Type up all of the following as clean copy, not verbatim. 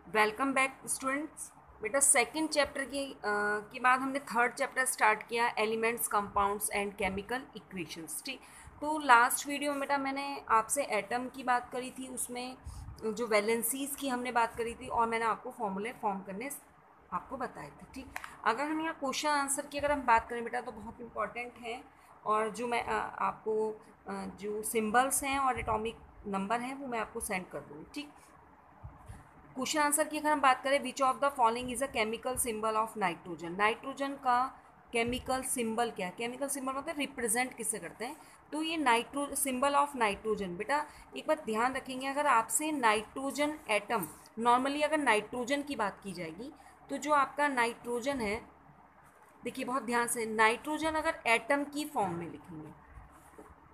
Welcome back students. बेटा second chapter के बाद हमने थर्ड चैप्टर स्टार्ट किया, elements, compounds and chemical equations. ठीक, तो लास्ट वीडियो में बेटा मैंने आपसे एटम की बात करी थी, उसमें जो वैलेंसीज की हमने बात करी थी और मैंने आपको फॉर्मूले फॉर्म करने आपको बताए थे। ठीक, अगर हम यहाँ क्वेश्चन आंसर की अगर हम बात करें बेटा तो बहुत इंपॉर्टेंट है, और जो मैं आपको जो सिम्बल्स हैं और एटॉमिक नंबर हैं वो मैं आपको सेंड कर दूँगी। ठीक, क्वेश्चन आंसर की अगर हम बात करें, विच of the following is a chemical symbol of nitrogen. Nitrogen का केमिकल सिंबल क्या है? केमिकल सिंबल मतलब रिप्रेजेंट किससे करते हैं, तो ये नाइट्रो सिंबल ऑफ नाइट्रोजन। बेटा एक बात ध्यान रखेंगे, अगर आपसे नाइट्रोजन एटम, नॉर्मली अगर नाइट्रोजन की बात की जाएगी तो जो आपका नाइट्रोजन है, देखिए बहुत ध्यान से, नाइट्रोजन अगर एटम की फॉर्म में लिखेंगे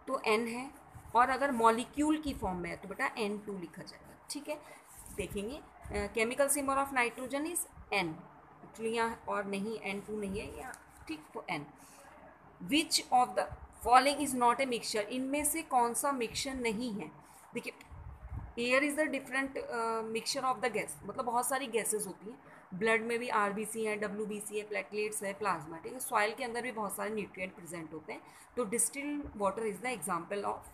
तो एन है, और अगर मॉलिक्यूल की फॉर्म में है तो बेटा N2 लिखा जाएगा। ठीक है, देखेंगे chemical symbol of nitrogen is N, actually यहाँ और नहीं, N2 नहीं है यहाँ। ठीक, तो N. Which of the following is not a mixture, इनमें से कौन सा मिक्सचर नहीं है? देखिए, air is the different mixture of the gas, मतलब बहुत सारी गैसेज होती हैं, ब्लड में भी RBC है, WBC है, प्लेटलेट्स है, प्लाज्मा। ठीक है, सॉइल के अंदर भी बहुत सारे न्यूट्रिएंट प्रेजेंट होते हैं, तो distilled water is the example of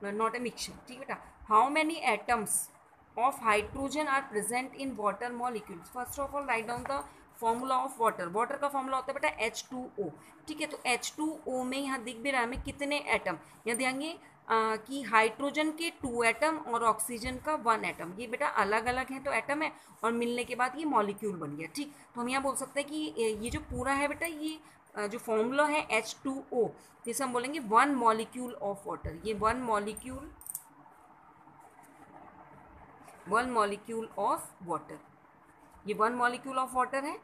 not a mixture. ठीक है बेटा, how many atoms of hydrogen are present in water molecules? First of all write down the formula of water. Water का formula होता है बेटा H2O। ठीक है, तो H2O में यहाँ दिख भी रहा है हमें कितने एटम, यहाँ ध्यान कि हाइड्रोजन के 2 एटम और ऑक्सीजन का 1 एटम, ये बेटा अलग अलग हैं तो एटम है, और मिलने के बाद ये मॉलिक्यूल बन गया। ठीक, तो हम यहाँ बोल सकते हैं कि ये जो पूरा है बेटा, ये जो फॉर्मूला है H2O, जिसे हम बोलेंगे 1 मॉलिक्यूल ऑफ वाटर। ये 1 मॉलिक्यूल ऑफ वाटर, ये 1 मॉलिक्यूल ऑफ वाटर है,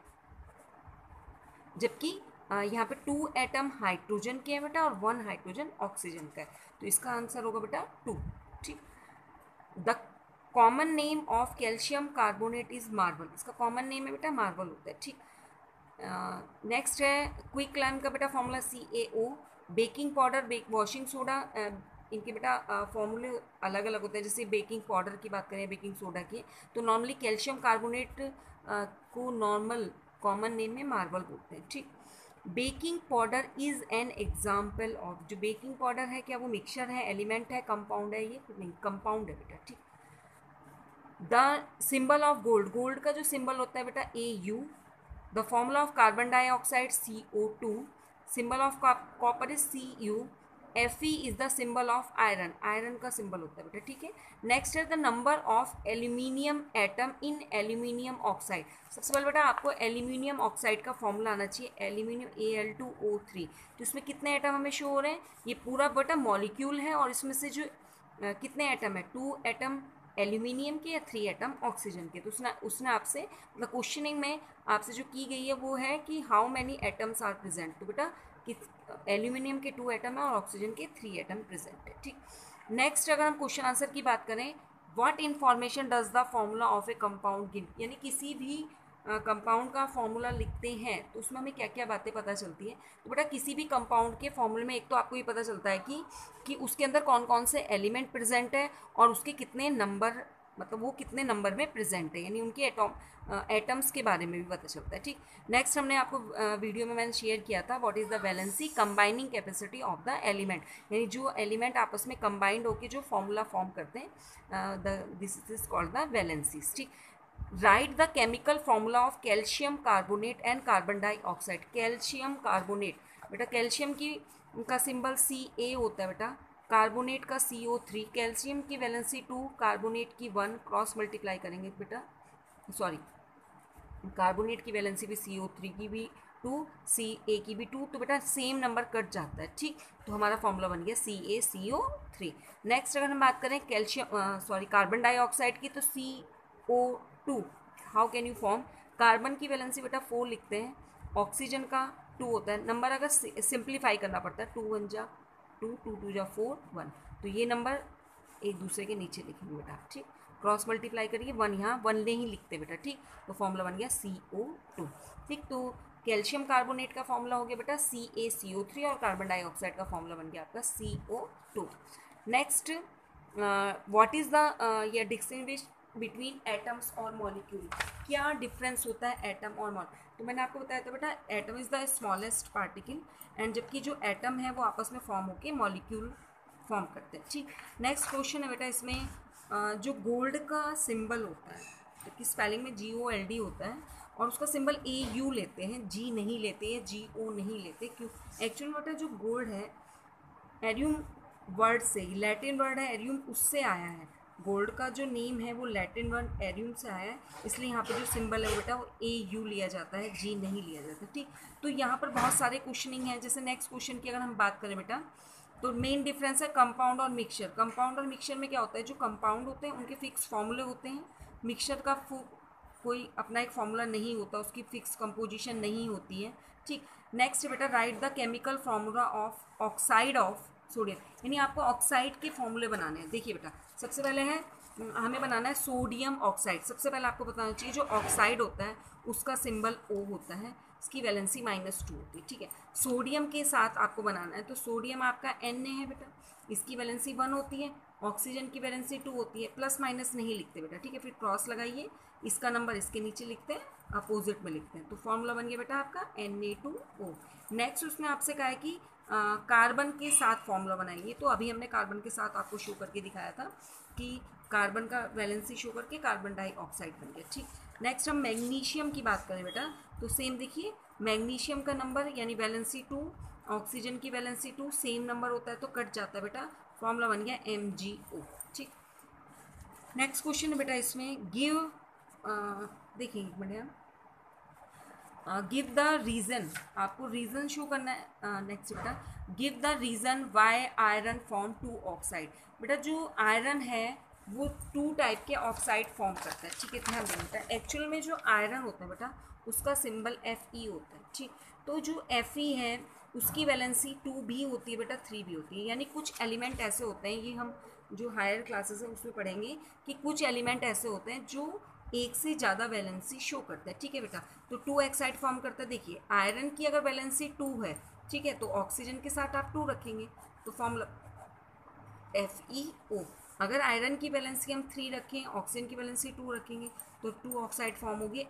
जबकि यहाँ पे 2 एटम हाइड्रोजन के हैं बेटा और 1 हाइड्रोजन ऑक्सीजन का है, तो इसका आंसर होगा बेटा 2। ठीक, the common name of calcium carbonate is marble, इसका कॉमन नेम है बेटा मार्बल होता है। ठीक, नेक्स्ट है क्विक लाइम का बेटा formula CaO। Baking powder, washing soda, इनके बेटा फॉर्मूले अलग अलग होते हैं। जैसे बेकिंग पाउडर की बात करें, बेकिंग सोडा की, तो नॉर्मली कैल्शियम कार्बोनेट को नॉर्मल कॉमन नेम में मार्बल बोलते हैं। ठीक, baking powder is an example of, जो बेकिंग पाउडर है क्या वो मिक्सचर है, एलिमेंट है, कंपाउंड है? ये नहीं, कंपाउंड है बेटा। ठीक, the symbol of gold, gold का जो सिंबल होता है बेटा AU। The formula of carbon dioxide CO2। Symbol of copper is Cu। Fe is the symbol of iron, iron का सिंबल होता है बेटा। ठीक है, नेक्स्ट है the number of aluminium atom in aluminium oxide. सबसे पहले बेटा आपको एल्यूमिनियम ऑक्साइड का फॉर्मूला आना चाहिए, एल्यूमिनियम Al2O3। तो इसमें कितने एटम हमें शो हो रहे हैं? ये पूरा बेटा मॉलिक्यूल है, और इसमें से जो कितने एटम है, 2 एटम एल्यूमिनियम के या 3 एटम ऑक्सीजन के। तो उसने उसने आपसे, मतलब क्वेश्चनिंग में आपसे जो की गई है वो है कि how many atoms are present, तो बेटा किस एल्यूमिनियम के 2 एटम है और ऑक्सीजन के 3 एटम प्रेजेंट है। ठीक, नेक्स्ट अगर हम क्वेश्चन आंसर की बात करें, what information does the formula of A compound give, यानी किसी भी कंपाउंड का फॉर्मूला लिखते हैं तो उसमें हमें क्या क्या बातें पता चलती है? तो बेटा किसी भी कंपाउंड के फॉर्मूले में एक तो आपको ये पता चलता है कि उसके अंदर कौन कौन से एलिमेंट प्रेजेंट है और उसके कितने नंबर, मतलब वो कितने नंबर में प्रेजेंट है, यानी उनके एटम्स के बारे में भी पता चलता है। ठीक, नेक्स्ट हमने आपको वीडियो में मैंने शेयर किया था, what is the valency combining capacity of the element, यानी जो एलिमेंट आपस में कंबाइंड होकर जो फॉर्मूला फॉर्म करते हैं, this is called the valencies. ठीक, write the chemical formula of calcium carbonate and carbon dioxide. Calcium carbonate, बेटा कैल्शियम की का सिंबल Ca होता है बेटा, कार्बोनेट का CO3, कैल्शियम की वैलेंसी 2, कार्बोनेट की 1, क्रॉस मल्टीप्लाई करेंगे बेटा, सॉरी कार्बोनेट की वैलेंसी भी CO3 की भी 2, Ca की भी 2, तो बेटा सेम नंबर कट जाता है। ठीक, तो हमारा फॉर्मूला बन गया CaCO3। नेक्स्ट अगर हम बात करें कैल्शियम सॉरी कार्बन डाइऑक्साइड की, तो CO2 how can you form? Carbon की वैलेंसी बेटा 4 लिखते हैं, ऑक्सीजन का 2 होता है, नंबर अगर सिंप्लीफाई करना पड़ता है, 2 1 जा 2, 2 2 जा 4 1, तो ये नंबर एक दूसरे के नीचे लिखेंगे बेटा। ठीक, क्रॉस मल्टीप्लाई करिए, 1 यहाँ 1 नहीं लिखते बेटा। ठीक, तो फॉर्मूला बन गया CO2। ठीक, तो कैल्शियम कार्बोनेट का फॉर्मूला हो गया बेटा CaCO3, और कार्बन डाइऑक्साइड का फॉर्मूला बन गया आपका CO2। Next what is the ये डिस्टिंग्विश बिटवीन एटम्स और मॉलिक्यूल, क्या डिफरेंस होता है एटम और मॉलिक्यूल। तो मैंने आपको बताया था बेटा atom is the smallest particle, and जबकि जो एटम है वो आपस में फॉर्म होके मॉलिक्यूल फॉर्म करते हैं। ठीक, नेक्स्ट क्वेश्चन है बेटा इसमें जो गोल्ड का सिंबल होता है, जबकि स्पेलिंग में GOLD होता है और उसका सिंबल AU लेते हैं, G नहीं लेते हैं, GO नहीं लेते, क्यों? एक्चुअल बेटा जो गोल्ड है एरियम वर्ड से, लैटिन वर्ड है एरियम, उससे आया है। गोल्ड का जो नेम है वो लैटिन वर्ड एरियम से आया है, इसलिए यहाँ पे जो सिंबल है बेटा वो AU लिया जाता है, G नहीं लिया जाता। ठीक, तो यहाँ पर बहुत सारे क्वेश्चनिंग हैं। जैसे नेक्स्ट क्वेश्चन की अगर हम बात करें बेटा, तो मेन डिफरेंस है कंपाउंड और मिक्सचर। कंपाउंड और मिक्सचर में क्या होता है, जो कंपाउंड होते हैं उनके फिक्स फॉर्मूले होते हैं, मिक्सचर का कोई अपना एक फॉर्मूला नहीं होता, उसकी फिक्स कंपोजिशन नहीं होती है। ठीक, नेक्स्ट बेटा right the chemical formula of oxide of sodium, यानी आपको ऑक्साइड के फॉर्मूले बनाने हैं। देखिए बेटा सबसे पहले है हमें बनाना है सोडियम ऑक्साइड। सबसे पहले आपको बताना चाहिए जो ऑक्साइड होता है उसका सिंबल O होता है, इसकी वैलेंसी -2 होती है। ठीक है, सोडियम के साथ आपको बनाना है, तो सोडियम आपका Na है बेटा, इसकी वैलेंसी 1 होती है, ऑक्सीजन की वैलेंसी 2 होती है। प्लस माइनस नहीं लिखते बेटा, ठीक है, फिर क्रॉस लगाइए, इसका नंबर इसके नीचे लिखते हैं, अपोजिट में लिखते हैं, तो फॉर्मूला बन गया बेटा आपका Na2O। नेक्स्ट उसने आपसे कहा है कि कार्बन के साथ फॉर्मूला बनाइए, तो अभी हमने कार्बन के साथ आपको शो करके दिखाया था कि कार्बन का वैलेंसी शो करके कार्बन डाइऑक्साइड बन गया। ठीक, नेक्स्ट हम मैग्नीशियम की बात करें बेटा, तो सेम देखिए मैग्नीशियम का नंबर यानी वैलेंसी 2, ऑक्सीजन की वैलेंसी 2, सेम नंबर होता है तो कट जाता है बेटा, फॉर्मूला बन गया MgO। ठीक, नेक्स्ट क्वेश्चन है बेटा इसमें गिव, देखिए एक मिनट, गिव द रीज़न, आपको रीज़न शो करना है। नेक्स्ट बेटा give the reason why iron form 2 oxide. बेटा जो आयरन है वो 2 टाइप के ऑक्साइड फॉर्म करता है। ठीक है, ध्यान देना बेटा, एक्चुअल में जो आयरन होता है बेटा उसका सिंबल Fe होता है। ठीक, तो जो Fe है उसकी वैलेंसी 2 भी होती है बेटा, 3 भी होती है, यानी कुछ एलिमेंट ऐसे होते हैं, ये हम जो हायर क्लासेस है उसमें पढ़ेंगे कि कुछ एलिमेंट ऐसे होते हैं जो एक से ज़्यादा वैलेंसी शो करता है। ठीक है बेटा, तो 2 ऑक्साइड फॉर्म करता है। देखिए आयरन की अगर वैलेंसी 2 है, ठीक है, तो ऑक्सीजन के साथ आप 2 रखेंगे, तो फॉर्मूला FeO। अगर आयरन की वैलेंसी हम 3 रखें, ऑक्सीजन की वैलेंसी 2 रखेंगे, तो 2 ऑक्साइड फॉर्म होगी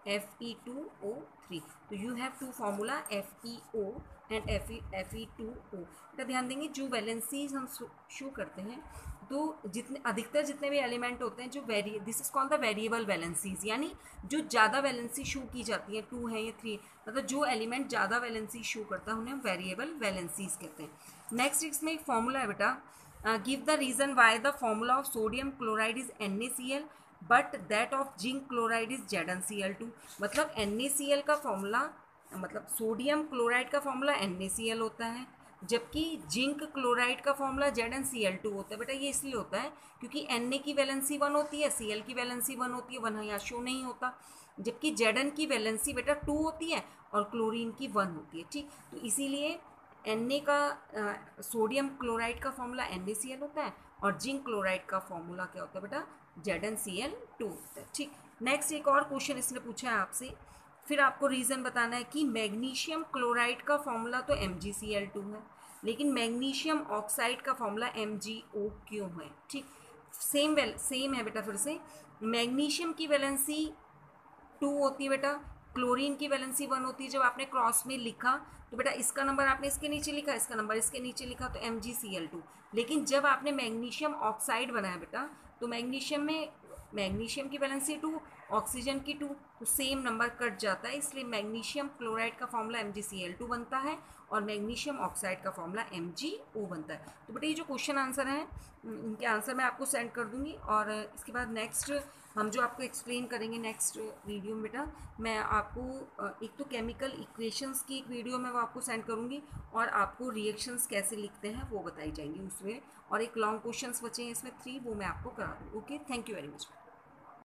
Fe2O3। तो you have 2 formula FeO and Fe2O। तो ध्यान देंगे जो वैलेंसीज हम शो करते हैं, तो जितने अधिकतर जितने भी एलिमेंट होते हैं जो this is called the variable valencies, यानी जो ज़्यादा वैलेंसी शो की जाती है, 2 है या 3, मतलब जो एलिमेंट ज़्यादा वैलेंसी शो करता है उन्हें हम वेरिएबल वैलेंसीज कहते हैं। नेक्स्ट इसमें एक फॉर्मूला है बेटा, give the reason why the formula of sodium chloride is NaCl but that of zinc chloride is ZnCl2। मतलब NaCl का फॉर्मूला, मतलब सोडियम क्लोराइड का फॉर्मूला NaCl होता है, जबकि जिंक क्लोराइड का फॉर्मूला ZnCl2 होता है। बेटा ये इसलिए होता है क्योंकि Na की वैलेंसी 1 होती है, Cl की वैलेंसी 1 होती है, 1 यहाँ शो नहीं होता, जबकि Zn की वैलेंसी बेटा 2 होती है और क्लोरीन की 1 होती है। ठीक, तो इसीलिए Na का सोडियम क्लोराइड का फॉर्मूला NaCl होता है और जिंक क्लोराइड का फॉर्मूला क्या होता है बेटा, ZnCl2 होता है। ठीक, नेक्स्ट एक और क्वेश्चन इसने पूछा है आपसे, फिर आपको रीज़न बताना है कि मैग्नीशियम क्लोराइड का फॉर्मूला तो MgCl2 है, लेकिन मैग्नीशियम ऑक्साइड का फॉर्मूला MgO क्यों है। ठीक, सेम है बेटा, फिर से मैग्नीशियम की वैलेंसी 2 होती है बेटा, क्लोरीन की वैलेंसी 1 होती है। जब आपने क्रॉस में लिखा तो बेटा इसका नंबर आपने इसके नीचे लिखा, इसका नंबर इसके नीचे लिखा, तो MgCl2। लेकिन जब आपने मैग्नीशियम ऑक्साइड बनाया बेटा, तो मैग्नीशियम की वैलेंसी 2, ऑक्सीजन की 2, तो सेम नंबर कट जाता है, इसलिए मैग्नीशियम क्लोराइड का फॉर्मूला MgCl2 बनता है और मैग्नीशियम ऑक्साइड का फॉर्मूला MgO बनता है। तो बेटा ये जो क्वेश्चन आंसर हैं इनके आंसर मैं आपको सेंड कर दूंगी, और इसके बाद नेक्स्ट हम जो आपको एक्सप्लेन करेंगे नेक्स्ट वीडियो में बेटा, मैं आपको एक तो केमिकल इक्वेशंस की एक वीडियो में वो आपको सेंड करूँगी, और आपको रिएक्शंस कैसे लिखते हैं वो बताई जाएंगी उसमें, और एक लॉन्ग क्वेश्चंस बचे हैं इसमें 3, वो मैं आपको करा दूँगी। Okay, thank you very much.